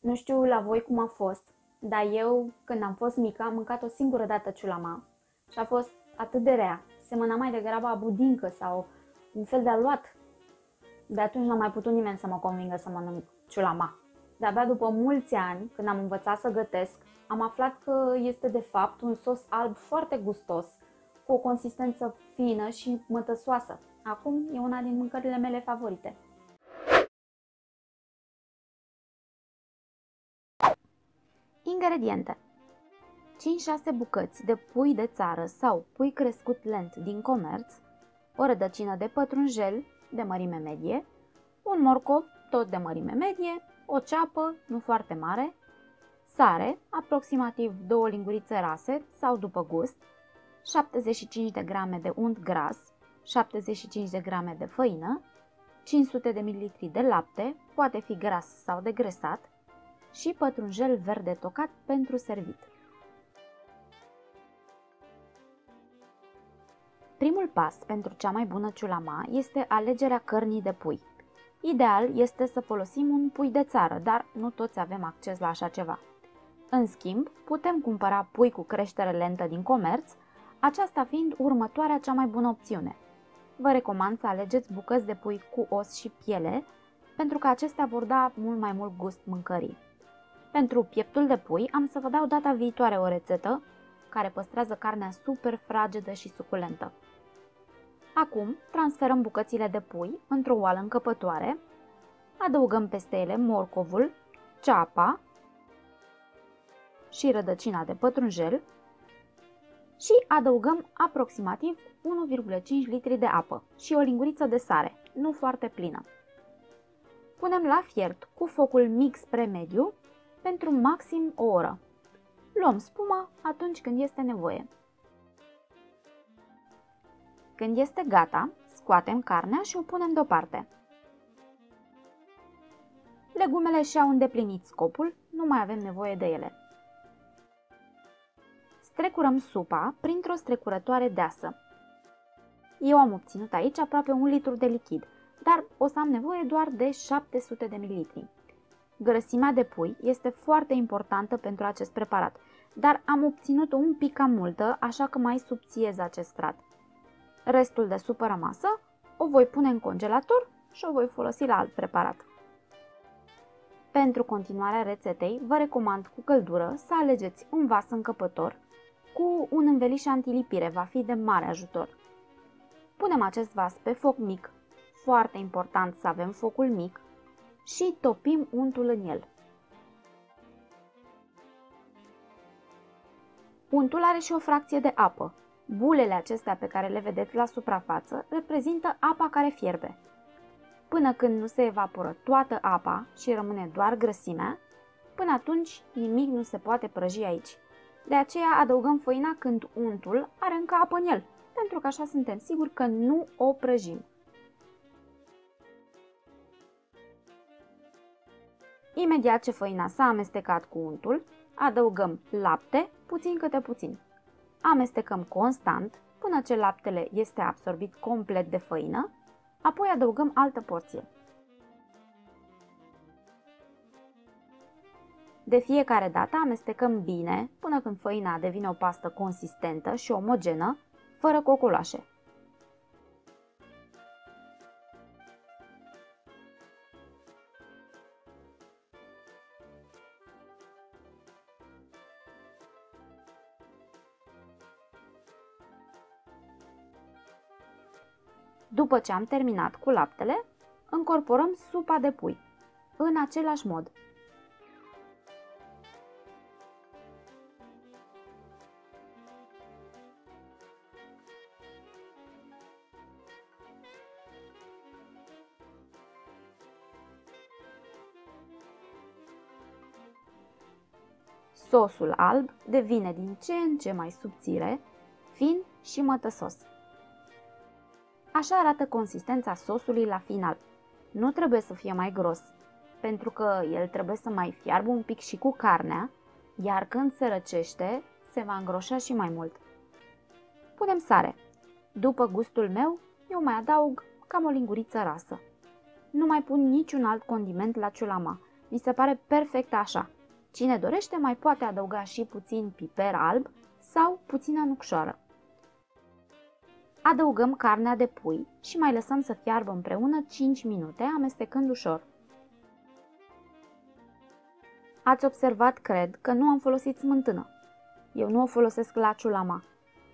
Nu știu la voi cum a fost, dar eu, când am fost mică, am mâncat o singură dată ciulama și a fost atât de rea. Semăna mai degrabă a budincă sau un fel de aluat. De atunci n-a mai putut nimeni să mă convingă să mănânc ciulama. De-abia după mulți ani, când am învățat să gătesc, am aflat că este de fapt un sos alb foarte gustos, cu o consistență fină și mătăsoasă. Acum e una din mâncările mele favorite. Ingrediente: 5-6 bucăți de pui de țară sau pui crescut lent din comerț, o rădăcină de pătrunjel de mărime medie, un morcov tot de mărime medie, o ceapă nu foarte mare, sare, aproximativ 2 lingurițe rase sau după gust, 75 de grame de unt gras, 75 de grame de făină, 500 de ml de lapte, poate fi gras sau degresat, și pătrunjel verde tocat pentru servit. Primul pas pentru cea mai bună ciulama este alegerea cărnii de pui. Ideal este să folosim un pui de țară, dar nu toți avem acces la așa ceva. În schimb, putem cumpăra pui cu creștere lentă din comerț, aceasta fiind următoarea cea mai bună opțiune. Vă recomand să alegeți bucăți de pui cu os și piele, pentru că acestea vor da mult mai mult gust mâncării. Pentru pieptul de pui am să vă dau data viitoare o rețetă care păstrează carnea super fragedă și suculentă. Acum transferăm bucățile de pui într-o oală încăpătoare, adăugăm peste ele morcovul, ceapa și rădăcina de pătrunjel și adăugăm aproximativ 1,5 litri de apă și o linguriță de sare, nu foarte plină. Punem la fiert cu focul mic spre mediu pentru maxim o oră. Luăm spuma atunci când este nevoie. Când este gata, scoatem carnea și o punem deoparte. Legumele și-au îndeplinit scopul, nu mai avem nevoie de ele. Strecurăm supa printr-o strecurătoare deasă. Eu am obținut aici aproape 1 litru de lichid, dar o să am nevoie doar de 700 de mililitri. Grăsimea de pui este foarte importantă pentru acest preparat, dar am obținut un pic cam multă, așa că mai subțiez acest strat. Restul de supă rămasă o voi pune în congelator și o voi folosi la alt preparat. Pentru continuarea rețetei, vă recomand cu căldură să alegeți un vas încăpător cu un înveliș antilipire, va fi de mare ajutor. Punem acest vas pe foc mic, foarte important să avem focul mic, și topim untul în el. Untul are și o fracție de apă. Bulele acestea pe care le vedeți la suprafață reprezintă apa care fierbe. Până când nu se evaporă toată apa și rămâne doar grăsimea, până atunci nimic nu se poate prăji aici. De aceea adăugăm făina când untul are încă apă în el, pentru că așa suntem siguri că nu o prăjim. Imediat ce făina s-a amestecat cu untul, adăugăm lapte, puțin câte puțin. Amestecăm constant până ce laptele este absorbit complet de făină, apoi adăugăm altă porție. De fiecare dată amestecăm bine până când făina devine o pastă consistentă și omogenă, fără cocoloașe. După ce am terminat cu laptele, încorporăm supa de pui, în același mod. Sosul alb devine din ce în ce mai subțire, fin și mătăsos. Așa arată consistența sosului la final. Nu trebuie să fie mai gros, pentru că el trebuie să mai fiarbă un pic și cu carnea, iar când se răcește, se va îngroșa și mai mult. Punem sare. După gustul meu, eu mai adaug cam o linguriță rasă. Nu mai pun niciun alt condiment la ciulama, Mi se pare perfect așa. Cine dorește mai poate adăuga și puțin piper alb sau puțină nucșoară. Adăugăm carnea de pui și mai lăsăm să fiarbă împreună 5 minute, amestecând ușor. Ați observat, cred, că nu am folosit smântână. Eu nu o folosesc la ciulama.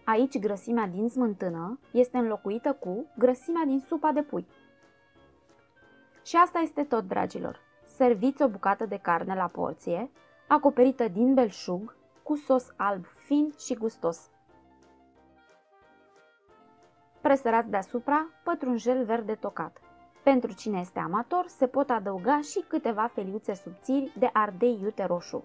Aici grăsimea din smântână este înlocuită cu grăsimea din supa de pui. Și asta este tot, dragilor. Serviți o bucată de carne la porție, acoperită din belșug, cu sos alb fin și gustos. Presărați deasupra pătrunjel verde tocat. Pentru cine este amator, se pot adăuga și câteva feliuțe subțiri de ardei iute roșu.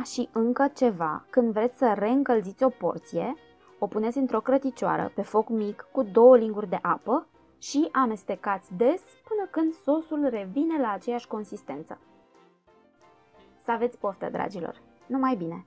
Și încă ceva, când vreți să reîncălziți o porție, o puneți într-o crăticioară pe foc mic cu 2 linguri de apă și amestecați des până când sosul revine la aceeași consistență. Să aveți poftă, dragilor! Numai bine!